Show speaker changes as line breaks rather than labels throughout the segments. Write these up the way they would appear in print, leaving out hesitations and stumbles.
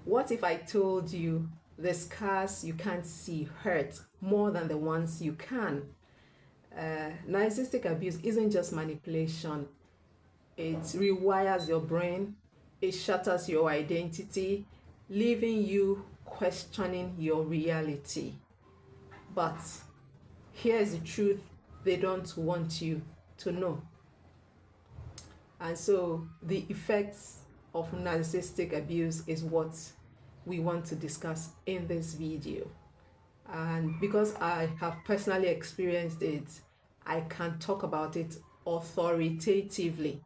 What if I told you the scars you can't see hurt more than the ones you can? Narcissistic abuse isn't just manipulation, it rewires your brain, it shatters your identity, leaving you questioning your reality. But here's the truth they don't want you to know. And so the effects of narcissistic abuse is what we want to discuss in this video. And because I have personally experienced it, I can talk about it authoritatively.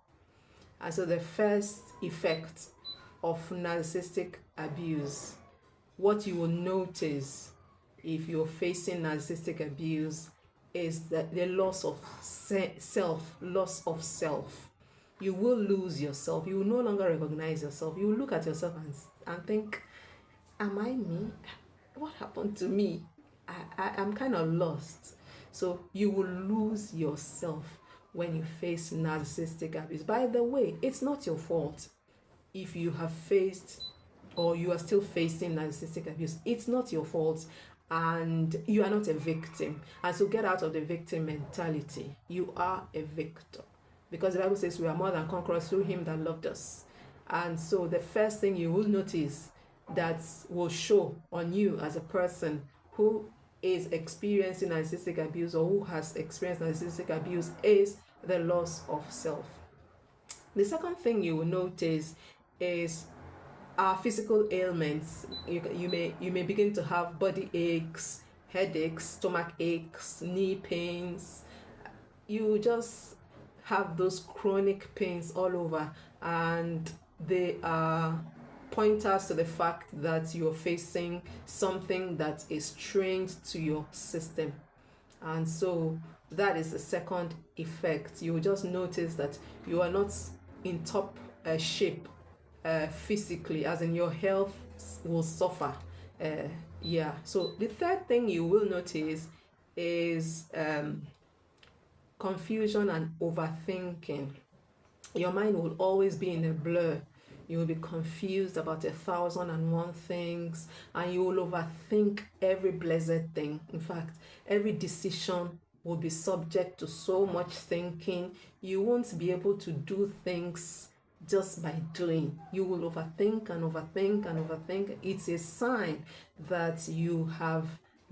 And so the first effect of narcissistic abuse, what you will notice if you're facing narcissistic abuse, is that the loss of self. You will lose yourself. You will no longer recognize yourself. You will look at yourself and think, am I me? What happened to me? I'm kind of lost. So you will lose yourself when you face narcissistic abuse. By the way, it's not your fault if you have faced or you are still facing narcissistic abuse. It's not your fault, and you are not a victim. And so get out of the victim mentality. You are a victor, because the Bible says we are more than conquerors through him that loved us. And so the first thing you will notice that will show on you as a person who is experiencing narcissistic abuse or who has experienced narcissistic abuse is the loss of self. The second thing you will notice is physical ailments. You may begin to have body aches, headaches, stomach aches, knee pains. You just have those chronic pains all over, and they are pointers to the fact that you're facing something that is strange to your system. And so that is the second effect. You will just notice that you are not in top shape physically, as in your health will suffer. So the third thing you will notice is confusion and overthinking. Your mind will always be in a blur. You will be confused about 1,001 things, and you will overthink every blessed thing. In fact, every decision will be subject to so much thinking. You won't be able to do things just by doing. You will overthink and overthink and overthink. It's a sign that you have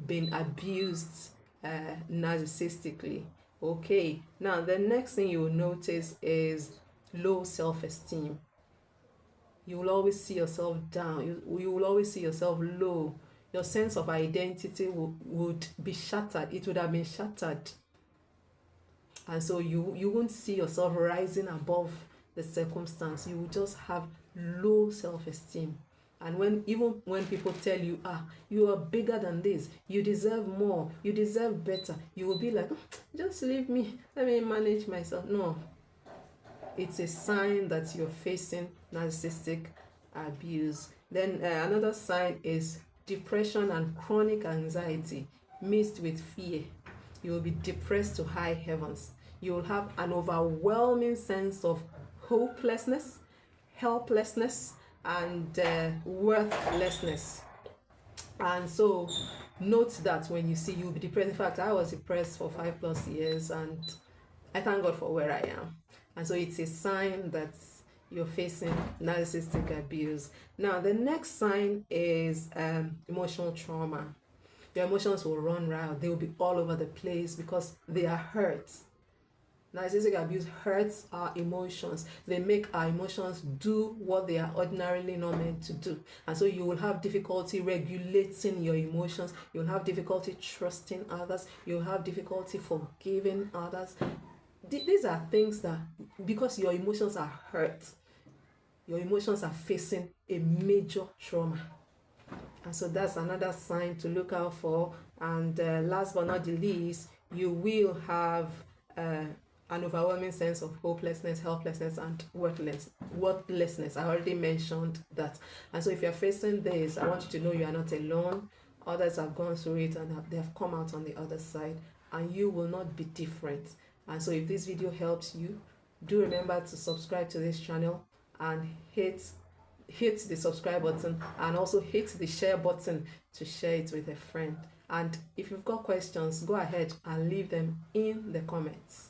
been abused narcissistically. Okay, now the next thing you will notice is low self-esteem. You will always see yourself down. You will always see yourself low. Your sense of identity would be shattered. It would have been shattered. And so you won't see yourself rising above the circumstance. You will just have low self-esteem. And even when people tell you, you are bigger than this, you deserve more, you deserve better, you will be like, just leave me, let me manage myself. No, it's a sign that you're facing narcissistic abuse. Then another sign is depression and chronic anxiety mixed with fear. You will be depressed to high heavens. You will have an overwhelming sense of hopelessness, helplessness, and worthlessness. And so note that when you see, you'll be depressed. In fact, I was depressed for 5+ years, and I thank God for where I am. And so it's a sign that you're facing narcissistic abuse. Now, the next sign is emotional trauma. Your emotions will run wild. They will be all over the place because they are hurt. Narcissistic abuse hurts our emotions. They make our emotions do what they are ordinarily not meant to do. And so you will have difficulty regulating your emotions. You'll have difficulty trusting others. You'll have difficulty forgiving others. These are things that, because your emotions are hurt, your emotions are facing a major trauma. And so that's another sign to look out for. And last but not the least, you will have an overwhelming sense of hopelessness, helplessness, and worthlessness. I already mentioned that. And so if you're facing this, I want you to know you are not alone. Others have gone through it and they have come out on the other side, and you will not be different. And so if this video helps you, do remember to subscribe to this channel and hit hit the subscribe button and also hit the share button to share it with a friend. And if you've got questions, go ahead and leave them in the comments.